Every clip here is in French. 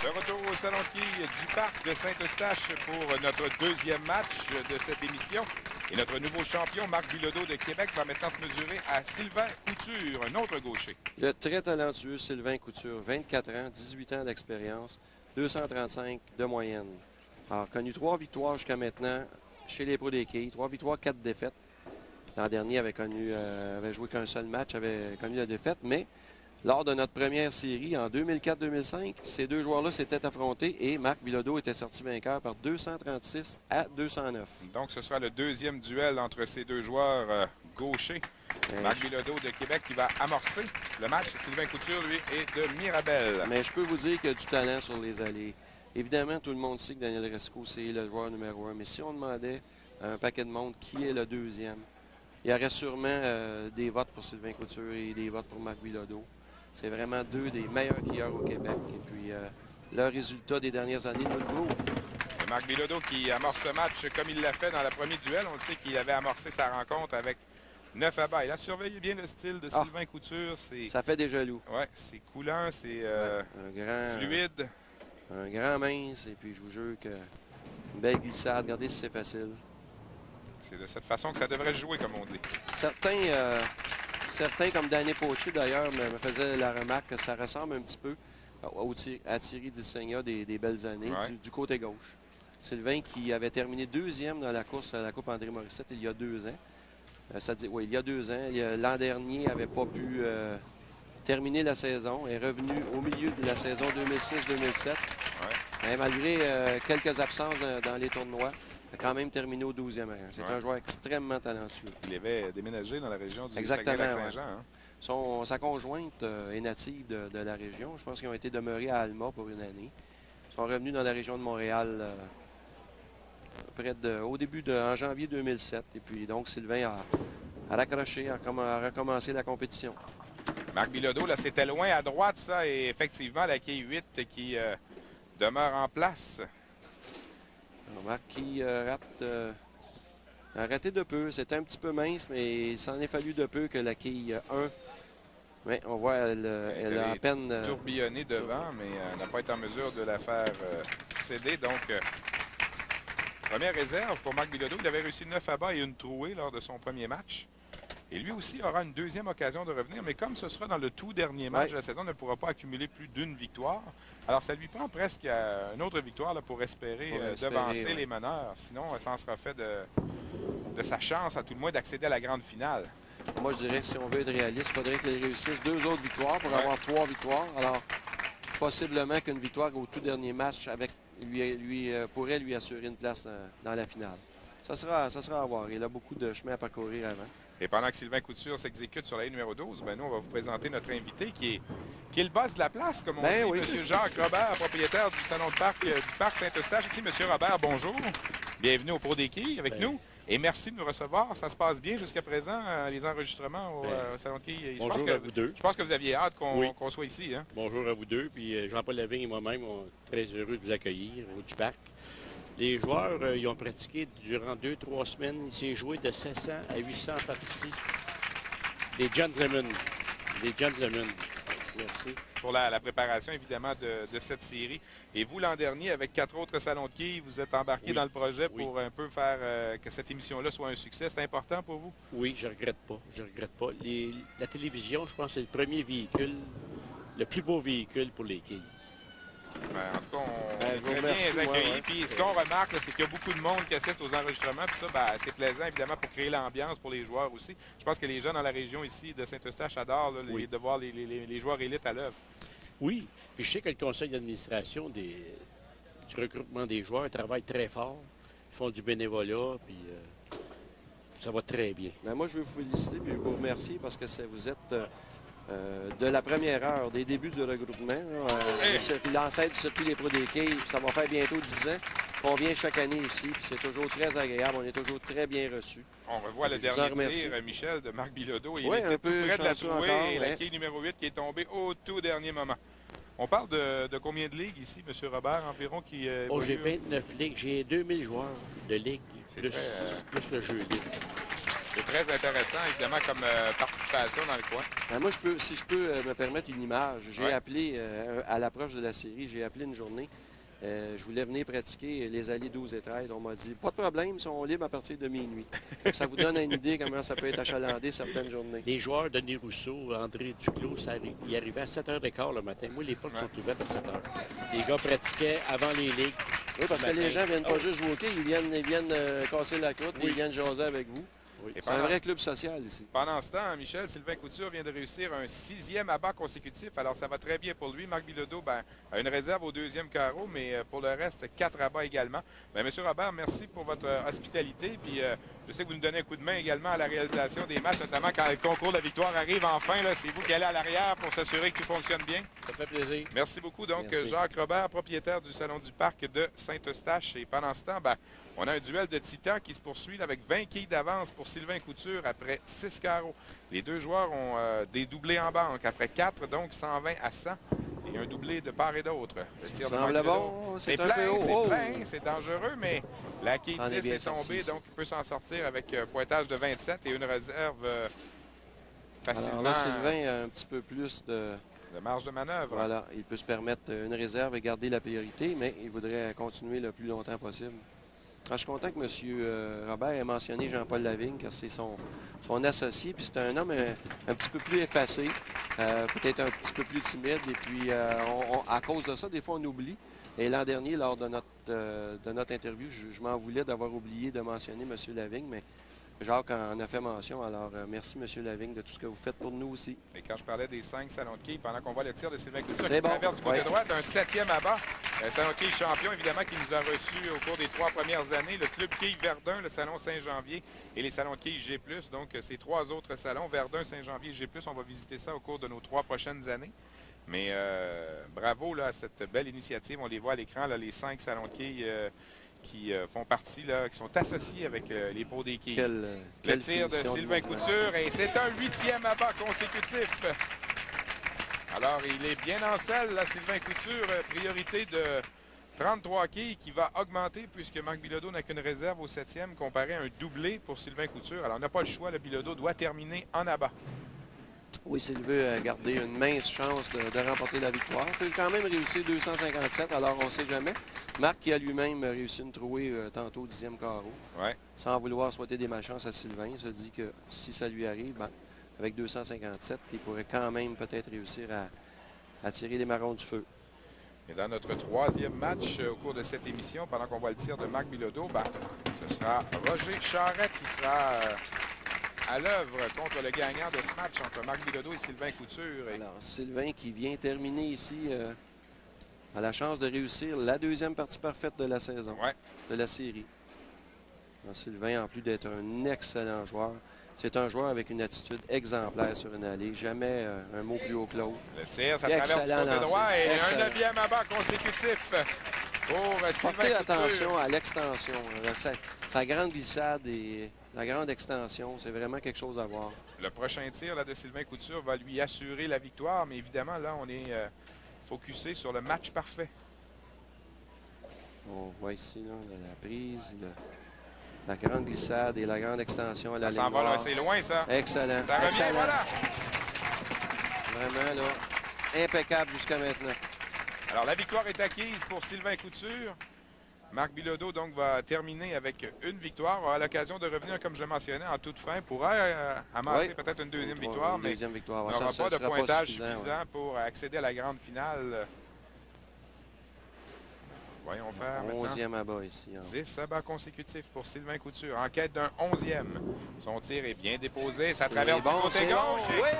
De retour au salon de quilles du parc de Saint-Eustache pour notre deuxième match de cette émission. Et notre nouveau champion, Marc Bilodeau de Québec, va maintenant se mesurer à Sylvain Couture, un autre gaucher. Le très talentueux Sylvain Couture, 24 ans, 18 ans d'expérience, 235 de moyenne. Alors, connu 3 victoires jusqu'à maintenant chez les pros des quilles, 3 victoires, 4 défaites. L'an dernier, avait joué qu'un seul match, avait connu la défaite, mais lors de notre première série en 2004-2005, ces deux joueurs-là s'étaient affrontés et Marc Bilodeau était sorti vainqueur par 236 à 209. Donc, ce sera le deuxième duel entre ces deux joueurs gauchers. Marc Bilodeau de Québec qui va amorcer le match. Sylvain Couture, lui, est de Mirabel. Mais je peux vous dire qu'il y a du talent sur les allées. Évidemment, tout le monde sait que Daniel Resco, c'est le joueur numéro 1. Mais si on demandait à un paquet de monde qui est le deuxième, il y aurait sûrement des votes pour Sylvain Couture et des votes pour Marc Bilodeau. C'est vraiment deux des meilleurs quilleurs au Québec. Et puis, le résultat des dernières années nous le prouve. Et Marc Bilodeau qui amorce ce match comme il l'a fait dans le premier duel. On le sait qu'il avait amorcé sa rencontre avec 9 à bas. Il a surveillé bien le style de Sylvain Couture. Ça fait des jaloux. Oui, c'est coulant, c'est fluide. Un grand mince. Et puis, je vous jure que une belle glissade. Regardez si c'est facile. C'est de cette façon que ça devrait jouer, comme on dit. Certains comme Danny Poitier, d'ailleurs, me faisaient la remarque que ça ressemble un petit peu à Thierry Dissegna des belles années du côté gauche. Sylvain qui avait terminé deuxième dans la course à la Coupe André Morissette il y a 2 ans. Il y a 2 ans. L'an dernier, n'avait pas pu terminer la saison. Est revenu au milieu de la saison 2006-2007. Ouais. Malgré quelques absences dans les tournois, il a quand même terminé au 12e rang. C'est un joueur extrêmement talentueux. Il avait déménagé dans la région du Saguenay-Lac-Saint-Jean. Hein? Sa conjointe est native de la région. Je pense qu'ils ont été demeurés à Alma pour une année. Ils sont revenus dans la région de Montréal au début en janvier 2007. Et puis donc Sylvain a raccroché, a recommencé la compétition. Marc Bilodeau, là, c'était loin à droite, ça. Et effectivement, la quille 8 qui demeure en place. Marc qui a raté de peu. C'était un petit peu mince, mais il s'en est fallu de peu que la quille 1. Oui, on voit, elle a à peine tourbillonné devant, mais n'a pas été en mesure de la faire céder. Donc, première réserve pour Marc Bilodeau. Il avait réussi 9 à bas et une trouée lors de son premier match. Et lui aussi aura une deuxième occasion de revenir, mais comme ce sera dans le tout dernier match de la saison, il ne pourra pas accumuler plus d'une victoire. Alors, ça lui prend presque une autre victoire là, pour espérer devancer les meneurs. Sinon, ça en sera fait de sa chance, à tout le moins, d'accéder à la grande finale. Moi, je dirais que si on veut être réaliste, il faudrait qu'il réussisse 2 autres victoires pour avoir 3 victoires. Alors, possiblement qu'une victoire au tout dernier match pourrait lui assurer une place dans la finale. Ça sera à voir. Il a beaucoup de chemin à parcourir avant. Et pendant que Sylvain Couture s'exécute sur la ligne numéro 12, nous, on va vous présenter notre invité qui est le boss de la place, comme on dit, oui. M. Jacques Robert, propriétaire du salon de parc du parc Saint-Eustache. Ici, M. Robert, bonjour. Bienvenue au Pro des quilles avec nous. Et merci de nous recevoir. Ça se passe bien jusqu'à présent, les enregistrements au salon de quilles. Bonjour à vous deux. Je pense que vous aviez hâte qu'on soit ici. Hein? Bonjour à vous deux. Puis Jean-Paul Lavigne et moi-même, on est très heureux de vous accueillir au du parc. Les joueurs, ils ont pratiqué durant 2-3 semaines. Il s'est joué de 700 à 800 parties. Des gentlemen. Merci. Pour la préparation, évidemment, de cette série. Et vous, l'an dernier, avec 4 autres salons de quilles, vous êtes embarqué dans le projet pour un peu faire que cette émission-là soit un succès. C'est important pour vous? Oui, je regrette pas. La télévision, je pense, c'est le premier véhicule, le plus beau véhicule pour les quilles. En tout cas, on est très bien accueillis. Puis ce qu'on remarque, c'est qu'il y a beaucoup de monde qui assiste aux enregistrements. Puis ça, c'est plaisant, évidemment, pour créer l'ambiance pour les joueurs aussi. Je pense que les gens dans la région ici de Saint-Eustache adorent de voir les joueurs élites à l'œuvre. Oui. Puis je sais que le conseil d'administration du regroupement des joueurs travaille très fort. Ils font du bénévolat, puis ça va très bien. Moi, je veux vous féliciter et vous remercier parce que vous êtes... de la première heure, des débuts du regroupement, l'ancêtre du circuit des pros des quilles, ça va faire bientôt 10 ans qu'on vient chaque année ici, puis c'est toujours très agréable, on est toujours très bien reçus. On revoit le dernier tir, Michel, de Marc Bilodeau, il était tout près de la trouée, et la quille numéro 8 qui est tombée au tout dernier moment. On parle de combien de ligues ici, M. Robert, environ, qui j'ai 29 ligues, j'ai 2000 joueurs de ligue, plus le jeu libre. C'est très intéressant, évidemment, comme participation dans le coin. Ben moi, si je peux me permettre une image, j'ai appelé, à l'approche de la série, j'ai appelé une journée. Je voulais venir pratiquer les allées 12 et 13. On m'a dit, pas de problème, ils sont libres à partir de minuit. Ça vous donne une idée comment ça peut être achalandé certaines journées. Les joueurs, Denis Rousseau, André Duclos, ils arrivaient à 7h15 le matin. Moi, les portes sont ouvertes à 7h. Les gars pratiquaient avant les ligues. Oui, parce que les gens ne viennent pas juste jouer au hockey, ils viennent casser la croûte, ils viennent jaser avec vous. Oui. C'est un vrai club social ici. Pendant ce temps, Michel, Sylvain Couture vient de réussir un 6e abat consécutif. Alors, ça va très bien pour lui. Marc Bilodeau a une réserve au 2e carreau, mais pour le reste, 4 abats également. Monsieur Robert, merci pour votre hospitalité. Puis, je sais que vous nous donnez un coup de main également à la réalisation des matchs, notamment quand le concours de la victoire arrive enfin. C'est vous qui allez à l'arrière pour s'assurer que tout fonctionne bien. Ça fait plaisir. Merci beaucoup. Donc, merci. Jacques Robert, propriétaire du Salon du Parc de Saint-Eustache. Et pendant ce temps, on a un duel de titans qui se poursuit avec 20 quilles d'avance pour Sylvain Couture après 6 carreaux. Les deux joueurs ont des doublés en banque après 4, donc 120 à 100. Et un doublé de part et d'autre. Le tir de semble bon, c'est un peu haut. C'est plein, c'est dangereux, mais la quille 10 est tombée, donc il peut s'en sortir avec un pointage de 27 et une réserve facilement. Alors là, Sylvain a un petit peu plus de marge de manœuvre. Voilà, il peut se permettre une réserve et garder la priorité, mais il voudrait continuer le plus longtemps possible. Alors, je suis content que M. Robert ait mentionné Jean-Paul Lavigne, car c'est son associé. Puis c'est un homme un petit peu plus effacé, peut-être un petit peu plus timide. Et puis, à cause de ça, des fois, on oublie. Et l'an dernier, lors de notre interview, je m'en voulais d'avoir oublié de mentionner M. Lavigne, mais Jacques en a fait mention. Alors, merci, M. Lavigne, de tout ce que vous faites pour nous aussi. Et quand je parlais des 5 salons de quilles, pendant qu'on voit le tir de Sylvain Couture qui traverse du côté droit, un 7e abat. Salon de quilles champion, évidemment, qui nous a reçus au cours des 3 premières années. Le club quilles Verdun, le salon Saint-Janvier et les salons de quilles G+. Donc, ces 3 autres salons, Verdun, Saint-Janvier, G+, on va visiter ça au cours de nos 3 prochaines années. Mais bravo là, à cette belle initiative. On les voit à l'écran, les 5 salons de quilles qui font partie, là, qui sont associés avec les pots des quilles. Le tir de Sylvain Couture, et c'est un 8e abat consécutif. Alors, il est bien en selle, là, Sylvain Couture, priorité de 33 quilles qui va augmenter puisque Marc Bilodeau n'a qu'une réserve au 7e comparé à un doublé pour Sylvain Couture. Alors, on n'a pas le choix, le Bilodeau doit terminer en abat. Oui, s'il veut garder une mince chance de remporter la victoire. Il peut quand même réussir 257, alors on ne sait jamais. Marc qui a lui-même réussi une trouée tantôt au 10e carreau. Ouais. Sans vouloir souhaiter des malchances à Sylvain, il se dit que si ça lui arrive, avec 257, il pourrait quand même peut-être réussir à tirer les marrons du feu. Et dans notre 3e match au cours de cette émission, pendant qu'on voit le tir de Marc Bilodeau, ce sera Roger Charette qui sera à l'œuvre contre le gagnant de ce match entre Marc Bilodeau et Sylvain Couture. Alors, Sylvain qui vient terminer ici a la chance de réussir la 2e partie parfaite de la saison, de la série. Alors, Sylvain, en plus d'être un excellent joueur, c'est un joueur avec une attitude exemplaire sur une allée. Jamais un mot plus haut que l'autre. Le tir, ça traverse du côté droit et excellent. Un 9e abat consécutif pour Sylvain Portez Couture. attention à l'extension. Sa grande glissade et la grande extension, c'est vraiment quelque chose à voir. Le prochain tir là, de Sylvain Couture va lui assurer la victoire, mais évidemment, là, on est focusé sur le match parfait. On voit ici là, la prise, la grande glissade et la grande extension à la ligne Ça s'en va là, noire. c'est loin, ça. Excellent. Ça revient, excellent. voilà. Vraiment, là, impeccable jusqu'à maintenant. Alors, la victoire est acquise pour Sylvain Couture. Marc Bilodeau, donc, va terminer avec une victoire. Aura l'occasion de revenir, comme je le mentionnais, en toute fin. Pourra amasser peut-être une 2e victoire, une deuxième victoire. mais n'aura pas de pointage suffisant pour accéder à la grande finale. Voyons faire 11e abat ici. 10 abats consécutifs pour Sylvain Couture. En quête d'un 11e. Son tir est bien déposé. Ça traverse du côté gauche. Bon. Oui,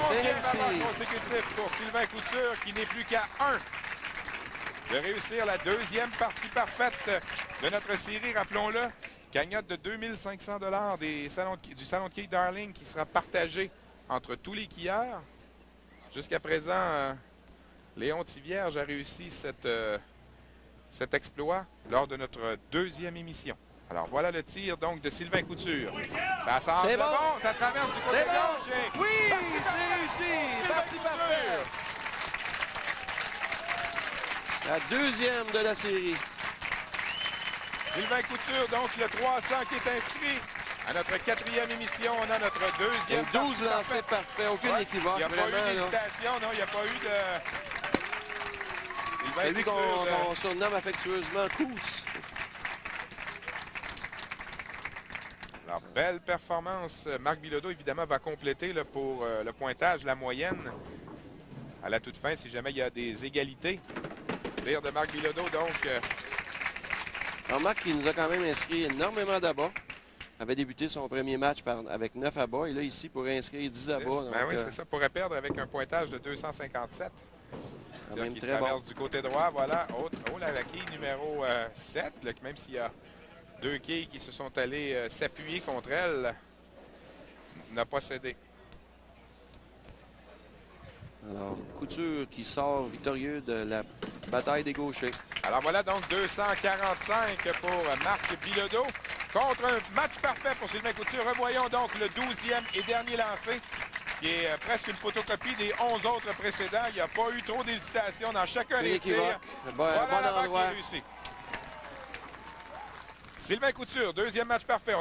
c'est abat consécutif pour Sylvain Couture qui n'est plus qu'à 1 de réussir la 2e partie parfaite de notre série. Rappelons-le, cagnotte de 2500 $ du salon de quilles Darling qui sera partagé entre tous les quilleurs. Jusqu'à présent, Léon Tivierge a réussi cet exploit lors de notre 2e émission. Alors voilà le tir donc de Sylvain Couture. Ça semble bon, ça traverse du côté gauche. Oui, c'est réussi. Partie parfaite. La 2e de la série. Sylvain Couture, donc le 300 qui est inscrit À notre 4e émission, on a notre deuxième. 12 lancés parfaits, aucune équivoque. Il n'y a pas eu d'hésitation, non, il n'y a pas eu de... C'est lui qu'on surnomme affectueusement Cousse. Alors, belle performance. Marc Bilodeau, évidemment, va compléter là, pour le pointage, la moyenne. À la toute fin, si jamais il y a des égalités. Tir de Marc Bilodeau, donc... Marc qui nous a quand même inscrit énormément d'abats. Avait débuté son premier match avec 9 abats. Et là, ici, pour inscrire 10 abats. Ben oui, c'est ça. Pourrait perdre avec un pointage de 257. Même qui très traverse bon. du côté droit, voilà. Oh, la quille numéro 7, là, même s'il y a 2 quilles qui se sont allées s'appuyer contre elle, n'a pas cédé. Alors, Couture qui sort victorieux de la bataille des gauchers. Alors voilà donc 245 pour Marc Bilodeau contre un match parfait pour Sylvain Couture. Revoyons donc le 12e et dernier lancé, qui est presque une photocopie des 11 autres précédents. Il n'y a pas eu trop d'hésitation dans chacun des tirs. Voilà la balle qui est réussie. Sylvain Couture, deuxième match parfait.